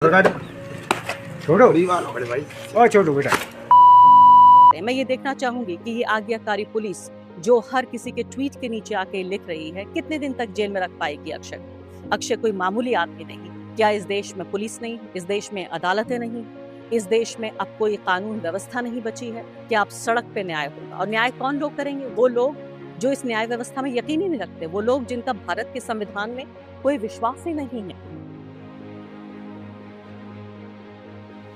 छोड़ो भाई और छोड़ो बेटा। मैं ये देखना चाहूंगी कि ये आज्ञाकारी पुलिस जो हर किसी के ट्वीट के नीचे आके लिख रही है कितने दिन तक जेल में रख पाएगी अक्षय। अक्षय कोई मामूली आदमी नहीं। क्या इस देश में पुलिस नहीं, इस देश में अदालतें नहीं, इस देश में अब कोई कानून व्यवस्था नहीं बची है? क्या अब सड़क पे न्याय होगा? और न्याय कौन लोग करेंगे? वो लोग जो इस न्याय व्यवस्था में यकीन ही नहीं रखते, वो लोग जिनका भारत के संविधान में कोई विश्वास ही नहीं है।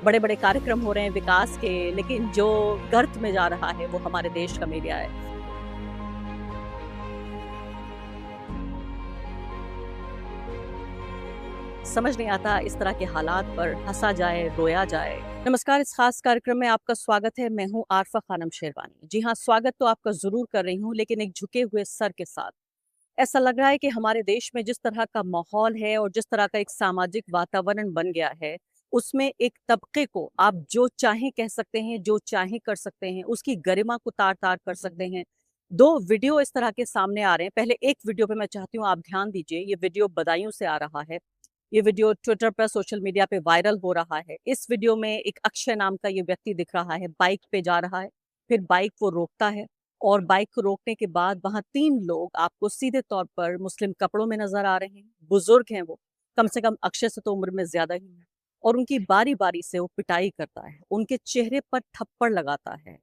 बड़े बड़े कार्यक्रम हो रहे हैं विकास के, लेकिन जो गर्त में जा रहा है वो हमारे देश का मीडिया है। समझ नहीं आता इस तरह के हालात पर हंसा जाए, रोया जाए। नमस्कार, इस खास कार्यक्रम में आपका स्वागत है। मैं हूं आरफा खानम शेरवानी। जी हाँ, स्वागत तो आपका जरूर कर रही हूं, लेकिन एक झुके हुए सर के साथ। ऐसा लग रहा है कि हमारे देश में जिस तरह का माहौल है और जिस तरह का एक सामाजिक वातावरण बन गया है, उसमें एक तबके को आप जो चाहें कह सकते हैं, जो चाहें कर सकते हैं, उसकी गरिमा को तार तार कर सकते हैं। दो वीडियो इस तरह के सामने आ रहे हैं। पहले एक वीडियो पे मैं चाहती हूँ आप ध्यान दीजिए। ये वीडियो बदायूं से आ रहा है। ये वीडियो ट्विटर पर, सोशल मीडिया पे वायरल हो रहा है। इस वीडियो में एक अक्षय नाम का ये व्यक्ति दिख रहा है, बाइक पे जा रहा है। फिर बाइक वो रोकता है और बाइक को रोकने के बाद वहां 3 लोग आपको सीधे तौर पर मुस्लिम कपड़ों में नजर आ रहे हैं। बुजुर्ग हैं वो, कम से कम अक्षय से तो उम्र में ज्यादा ही है। और उनकी बारी बारी से वो पिटाई करता है, उनके चेहरे पर थप्पड़ लगाता है।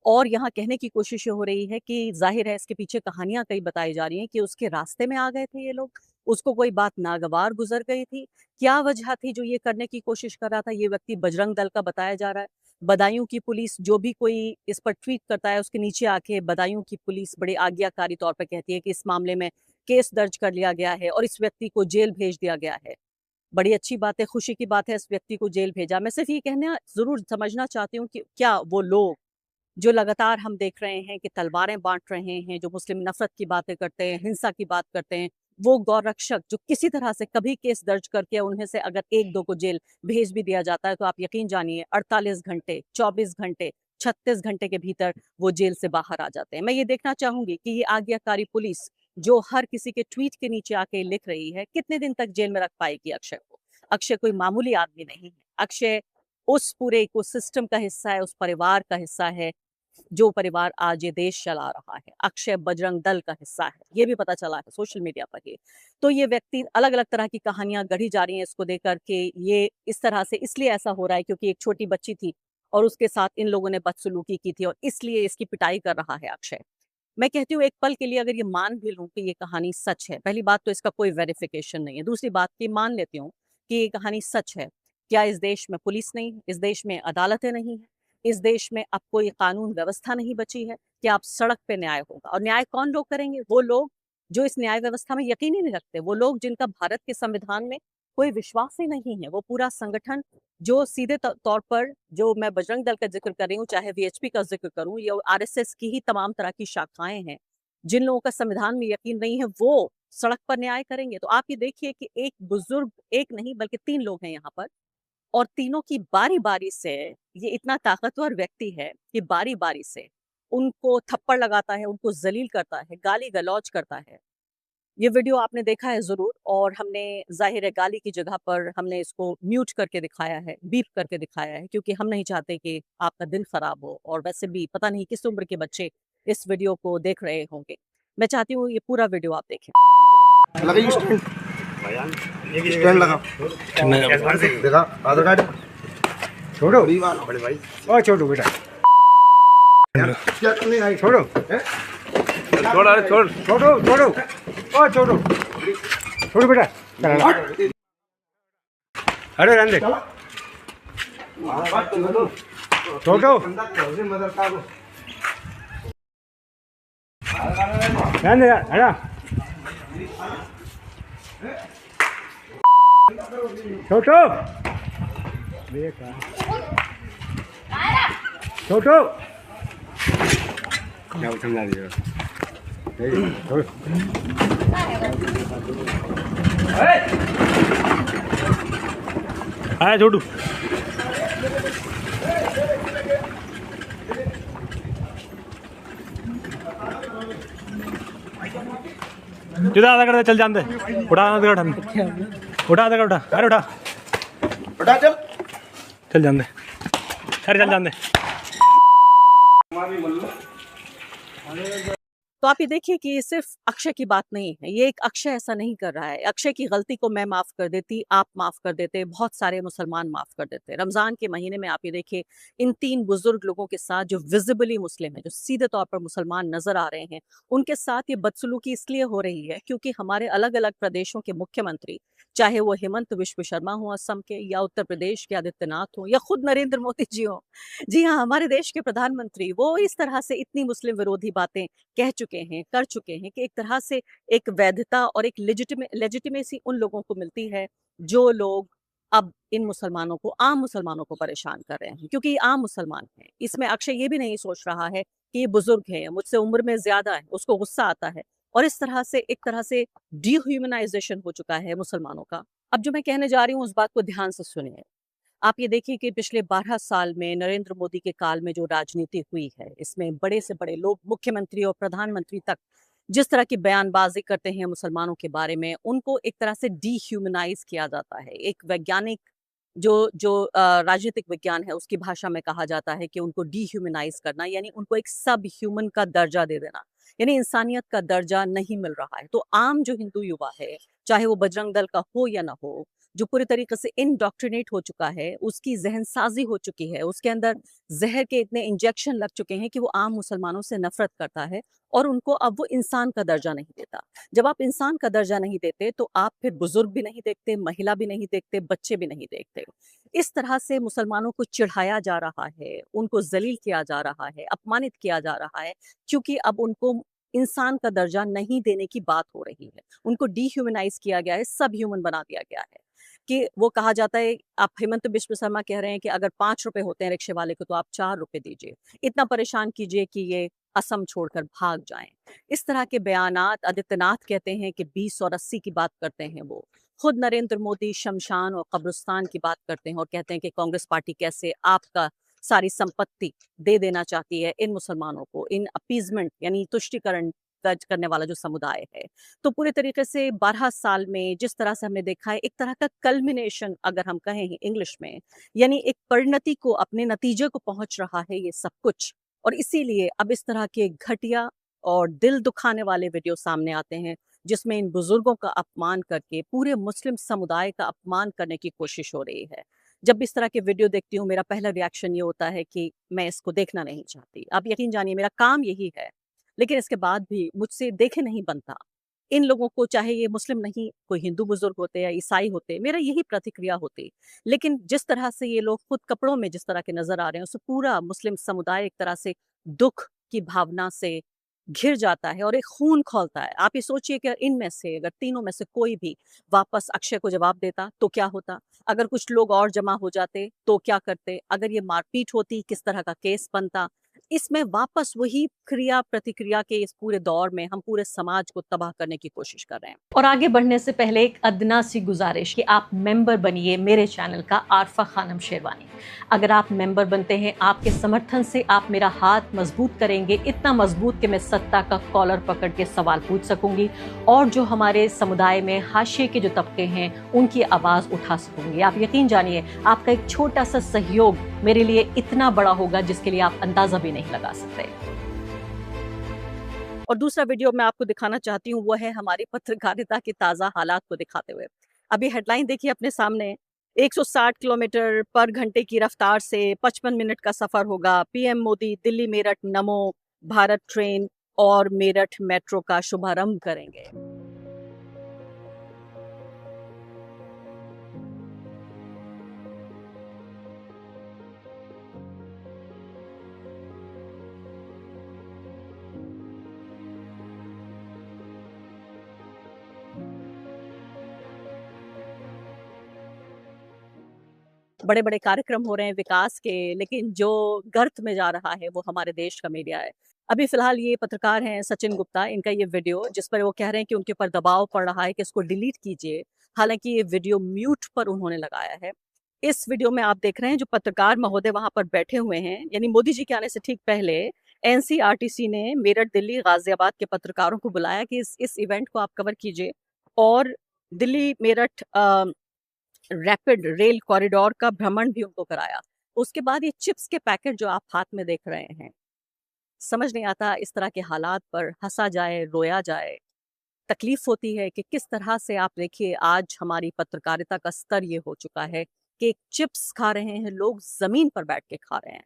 और यहाँ कहने की कोशिश हो रही है कि जाहिर है इसके पीछे कहानियां कई बताई जा रही हैं कि उसके रास्ते में आ गए थे ये लोग, उसको कोई बात नागवार गुजर गई थी। क्या वजह थी जो ये करने की कोशिश कर रहा था? ये व्यक्ति बजरंग दल का बताया जा रहा है। बदायूं की पुलिस, जो भी कोई इस पर ट्वीट करता है उसके नीचे आके बदायूं की पुलिस बड़े आज्ञाकारी तौर पर कहती है कि इस मामले में केस दर्ज कर लिया गया है और इस व्यक्ति को जेल भेज दिया गया है। बड़ी अच्छी बात है, खुशी की बात है, इस व्यक्ति को जेल भेजा। मैं सिर्फ ये कहना जरूर समझना चाहती हूँ कि क्या वो लोग जो लगातार हम देख रहे हैं कि तलवारें बांट रहे हैं, जो मुस्लिम नफरत की बातें करते हैं, हिंसा की बात करते हैं, वो गौरक्षक जो किसी तरह से कभी केस दर्ज करके उन्हें से अगर 1-2 को जेल भेज भी दिया जाता है तो आप यकीन जानिए 48 घंटे, 24 घंटे, 36 घंटे के भीतर वो जेल से बाहर आ जाते हैं। मैं ये देखना चाहूंगी कि ये आज्ञाकारी पुलिस जो हर किसी के ट्वीट के नीचे आके लिख रही है कितने दिन तक जेल में रख पाएगी अक्षय को। अक्षय कोई मामूली आदमी नहीं है। अक्षय उस पूरे इकोसिस्टम का हिस्सा है, उस परिवार का हिस्सा है जो परिवार आज ये देश चला रहा है। अक्षय बजरंग दल का हिस्सा है, ये भी पता चला है सोशल मीडिया पर ही। तो ये व्यक्ति, अलग अलग तरह की कहानियां गढ़ी जा रही हैं इसको देकर के ये इस तरह से इसलिए ऐसा हो रहा है क्योंकि एक छोटी बच्ची थी और उसके साथ इन लोगों ने बदसलूकी की थी और इसलिए इसकी पिटाई कर रहा है अक्षय। मैं कहती हूँ एक पल के लिए अगर ये मान भी लूं कि ये कहानी सच है, पहली बात तो इसका कोई वेरिफिकेशन नहीं है, दूसरी बात की मान लेती हूँ कि ये कहानी सच है। क्या इस देश में पुलिस नहीं, इस देश में अदालतें नहीं है, इस देश में अब कोई कानून व्यवस्था नहीं बची है? क्या अब सड़क पे न्याय होगा? और न्याय कौन लोग करेंगे? वो लोग जो इस न्याय व्यवस्था में यकीन ही नहीं रखते, वो लोग जिनका भारत के संविधान में कोई विश्वास ही नहीं है। वो पूरा संगठन जो सीधे तौर पर, जो मैं बजरंग दल का जिक्र कर रही हूँ, चाहे वीएचपी का जिक्र करूँ या आरएसएस की ही तमाम तरह की शाखाएं हैं, जिन लोगों का संविधान में यकीन नहीं है, वो सड़क पर न्याय करेंगे। तो आप ये देखिए कि एक बुजुर्ग, एक नहीं बल्कि 3 लोग हैं यहाँ पर, और तीनों की बारी बारी से, ये इतना ताकतवर व्यक्ति है कि बारी बारी से उनको थप्पड़ लगाता है, उनको जलील करता है, गाली गलौज करता है। ये वीडियो आपने देखा है जरूर, और हमने जाहिर है गाली की जगह पर हमने इसको म्यूट करके दिखाया है, बीप करके दिखाया है, क्योंकि हम नहीं चाहते कि आपका दिन खराब हो। और वैसे भी पता नहीं किस उम्र के बच्चे इस वीडियो को देख रहे होंगे। मैं चाहती हूँ ये पूरा वीडियो आप देखें। स्टैंड लगा देखा आधार कार्ड छोड़ो भाई और छोड़ो बेटा। क्या करने आई? छोड़ो छोड़, अरे छोड़, छोड़ो छोड़ो और छोड़ो छोड़ो बेटा। अरे रहने दे, छोड़ो रहने दे, हटा छोटो छोटो क्या समझा दीजिएगा। आया छोटू। सीधा आधा कर चल जान दे। उठा आधा कर, उठा आधा कर, उठा, अरे उठा हटा चल। चल जान दे, अरे चल जान दे। तो आप ये देखिए कि ये सिर्फ अक्षय की बात नहीं है, ये एक अक्षय ऐसा नहीं कर रहा है। अक्षय की गलती को मैं माफ कर देती, आप माफ कर देते, बहुत सारे मुसलमान माफ कर देते। रमजान के महीने में आप ये देखिए इन 3 बुजुर्ग लोगों के साथ जो विजिबली मुस्लिम है, जो सीधे तौर पर मुसलमान नजर आ रहे हैं, उनके साथ ये बदसलूकी इसलिए हो रही है क्योंकि हमारे अलग अलग प्रदेशों के मुख्यमंत्री, चाहे वो हेमंत विश्व शर्मा हो असम के, या उत्तर प्रदेश के आदित्यनाथ हो, या खुद नरेंद्र मोदी जी हो, जी हाँ, हमारे देश के प्रधानमंत्री, वो इस तरह से इतनी मुस्लिम विरोधी बातें कह चुके हैं, कर चुके हैं कि एक तरह से एक वैधता और एक लेजिटिमेसी उन लोगों को मिलती है जो लोग अब इन मुसलमानों को, आम मुसलमानों को परेशान कर रहे हैं, क्योंकि ये आम मुसलमान हैं। इसमें अक्षय ये भी नहीं सोच रहा है कि ये बुजुर्ग है, मुझसे उम्र में ज्यादा है, उसको गुस्सा आता है, और इस तरह से एक तरह से डिह्यूमनाइजेशन हो चुका है मुसलमानों का। अब जो मैं कहने जा रही हूँ उस बात को ध्यान से सुनिए। आप ये देखिए कि पिछले 12 साल में नरेंद्र मोदी के काल में जो राजनीति हुई है, इसमें बड़े से बड़े लोग, मुख्यमंत्री और प्रधानमंत्री तक, जिस तरह की बयानबाजी करते हैं मुसलमानों के बारे में, उनको एक तरह से डिह्यूमनाइज किया जाता है। एक वैज्ञानिक जो जो राजनीतिक विज्ञान है उसकी भाषा में कहा जाता है कि उनको डिह्यूमनाइज करना, यानी उनको एक सब ह्यूमन का दर्जा दे देना, यानी इंसानियत का दर्जा नहीं मिल रहा है। तो आम जो हिंदू युवा है, चाहे वो बजरंग दल का हो या ना हो, जो पूरी तरीके से इनडॉक्ट्रिनेट हो चुका है, उसकी जहनसाजी हो चुकी है, उसके अंदर जहर के इतने इंजेक्शन लग चुके हैं कि वो आम मुसलमानों से नफरत करता है और उनको अब वो इंसान का दर्जा नहीं देता। जब आप इंसान का दर्जा नहीं देते तो आप फिर बुजुर्ग भी नहीं देखते, महिला भी नहीं देखते, बच्चे भी नहीं देखते। इस तरह से मुसलमानों को चिढ़ाया जा रहा है, उनको जलील किया जा रहा है, अपमानित किया जा रहा है, क्योंकि अब उनको इंसान का दर्जा नहीं देने की बात हो रही है। उनको डिह्यूमनाइज किया गया है, सब ह्यूमन बना दिया गया है। कि वो कहा जाता है, आप हेमंत बिश्व शर्मा कह रहे हैं कि अगर 5 रुपए होते हैं रिक्शे वाले को तो आप 4 रुपए दीजिए, इतना परेशान कीजिए कि ये असम छोड़कर भाग जाएं। इस तरह के बयानात आदित्यनाथ कहते हैं कि 20 और 80 की बात करते हैं वो। खुद नरेंद्र मोदी शमशान और कब्रिस्तान की बात करते हैं और कहते हैं कि कांग्रेस पार्टी कैसे आपका सारी संपत्ति दे देना चाहती है इन मुसलमानों को, इन अपीजमेंट यानी तुष्टिकरण करने वाला जो समुदाय है। तो पूरे तरीके से 12 साल में जिस तरह से हमने देखा है, एक तरह का कल्मिनेशन अगर हम कहें इंग्लिश में, यानी एक परिणति को, अपने नतीजे को पहुंच रहा है ये सब कुछ। और इसीलिए अब इस तरह के घटिया और दिल दुखाने वाले वीडियो सामने आते हैं जिसमें इन बुजुर्गों का अपमान करके पूरे मुस्लिम समुदाय का अपमान करने की कोशिश हो रही है। जब भी इस तरह के वीडियो देखती हूँ मेरा पहला रिएक्शन ये होता है कि मैं इसको देखना नहीं चाहती। आप यकीन जानिए मेरा काम यही है, लेकिन इसके बाद भी मुझसे देखे नहीं बनता। इन लोगों को, चाहे ये मुस्लिम नहीं, कोई हिंदू बुजुर्ग होते या ईसाई होते, मेरा यही प्रतिक्रिया होती। लेकिन जिस तरह से ये लोग खुद कपड़ों में जिस तरह के नजर आ रहे हैं, उससे पूरा मुस्लिम समुदाय एक तरह से दुख की भावना से घिर जाता है और एक खून खौलता है। आप ये सोचिए कि इनमें से अगर तीनों में से कोई भी वापस अक्षय को जवाब देता तो क्या होता? अगर कुछ लोग और जमा हो जाते तो क्या करते? अगर ये मारपीट होती, किस तरह का केस बनता? इसमें वापस वही क्रिया प्रतिक्रिया के इस पूरे दौर में हम पूरे समाज को तबाह करने की कोशिश कर रहे हैं। और आगे बढ़ने से पहले एक अदना सी गुजारिश कि आप मेंबर बनिए मेरे चैनल का आरफा खानम शेरवानी। अगर आप मेंबर बनते हैं, आपके समर्थन से आप मेरा हाथ मजबूत करेंगे, इतना मजबूत कि मैं सत्ता का कॉलर पकड़ के सवाल पूछ सकूंगी और जो हमारे समुदाय में हाशिए के जो तबके हैं उनकी आवाज उठा सकूंगी। आप यकीन जानिए आपका एक छोटा सा सहयोग मेरे लिए इतना बड़ा होगा जिसके लिए आप अंदाजा भी नहीं लगा सकते। और दूसरा वीडियो मैं आपको दिखाना चाहती हूँ वो है हमारी पत्रकारिता के ताज़ा हालात को दिखाते हुए। अभी हेडलाइन देखिए अपने सामने, 160 किलोमीटर पर घंटे की रफ्तार से 55 मिनट का सफर होगा। पीएम मोदी दिल्ली मेरठ नमो भारत ट्रेन और मेरठ मेट्रो का शुभारंभ करेंगे। बड़े बड़े कार्यक्रम हो रहे हैं विकास के, लेकिन जो गर्त में जा रहा है वो हमारे देश का मीडिया है। अभी फिलहाल ये पत्रकार हैं सचिन गुप्ता, इनका ये वीडियो जिस पर वो कह रहे हैं कि उनके ऊपर दबाव पड़ रहा है कि इसको डिलीट कीजिए, हालांकि ये वीडियो म्यूट पर उन्होंने लगाया है। इस वीडियो में आप देख रहे हैं जो पत्रकार महोदय वहां पर बैठे हुए हैं, यानी मोदी जी के आने से ठीक पहले एनसीआरटीसी ने मेरठ दिल्ली गाजियाबाद के पत्रकारों को बुलाया कि इस इवेंट को आप कवर कीजिए और Delhi Meerut rapid rail corridor का भ्रमण भी उनको कराया। उसके बाद ये चिप्स के पैकेट जो आप हाथ में देख रहे हैं, समझ नहीं आता इस तरह के हालात पर हँसा जाए, रोया जाए। तकलीफ होती है कि किस तरह से आप देखिए आज हमारी पत्रकारिता का स्तर ये हो चुका है कि चिप्स खा रहे हैं लोग, ज़मीन पर बैठ के खा रहे हैं।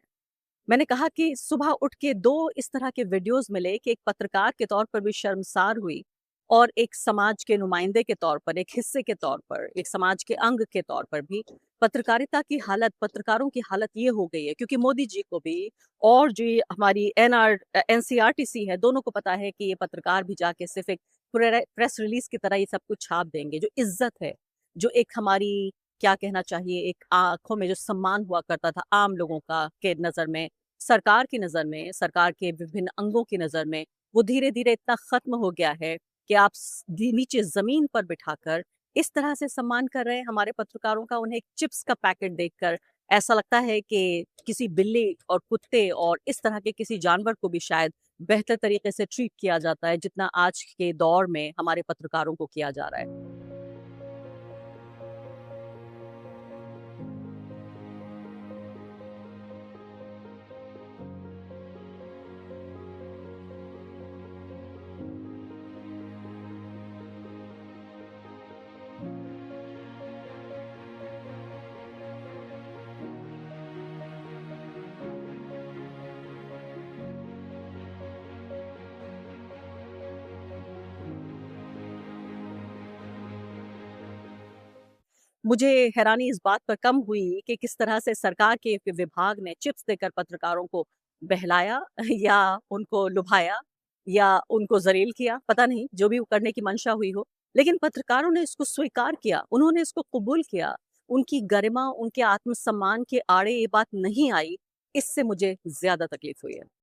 मैंने कहा कि सुबह उठ के 2 इस तरह के वीडियोज़ मिले कि एक पत्रकार के तौर पर भी शर्मसार हुई और एक समाज के नुमाइंदे के तौर पर, एक हिस्से के तौर पर, एक समाज के अंग के तौर पर भी पत्रकारिता की हालत, पत्रकारों की हालत ये हो गई है क्योंकि मोदी जी को भी और जो ये हमारी एनसीईआरटी है, दोनों को पता है कि ये पत्रकार भी जाके सिर्फ़ एक प्रेस रिलीज़ की तरह ये सब कुछ छाप देंगे। जो इज़्ज़त है, जो एक हमारी क्या कहना चाहिए, एक आँखों में जो सम्मान हुआ करता था आम लोगों का के नज़र में, सरकार की नज़र में, सरकार के विभिन्न अंगों की नज़र में, वो धीरे-धीरे इतना ख़त्म हो गया है कि आप नीचे ज़मीन पर बिठाकर इस तरह से सम्मान कर रहे हैं हमारे पत्रकारों का। उन्हें एक चिप्स का पैकेट देखकर ऐसा लगता है कि किसी बिल्ली और कुत्ते और इस तरह के किसी जानवर को भी शायद बेहतर तरीके से ट्रीट किया जाता है, जितना आज के दौर में हमारे पत्रकारों को किया जा रहा है। मुझे हैरानी इस बात पर कम हुई कि किस तरह से सरकार के विभाग ने चिप्स देकर पत्रकारों को बहलाया या उनको लुभाया या उनको ज़लील किया, पता नहीं, जो भी करने की मंशा हुई हो। लेकिन पत्रकारों ने इसको स्वीकार किया, उन्होंने इसको कबूल किया। उनकी गरिमा, उनके आत्मसम्मान के आड़े ये बात नहीं आई, इससे मुझे ज़्यादा तकलीफ़ हुई है।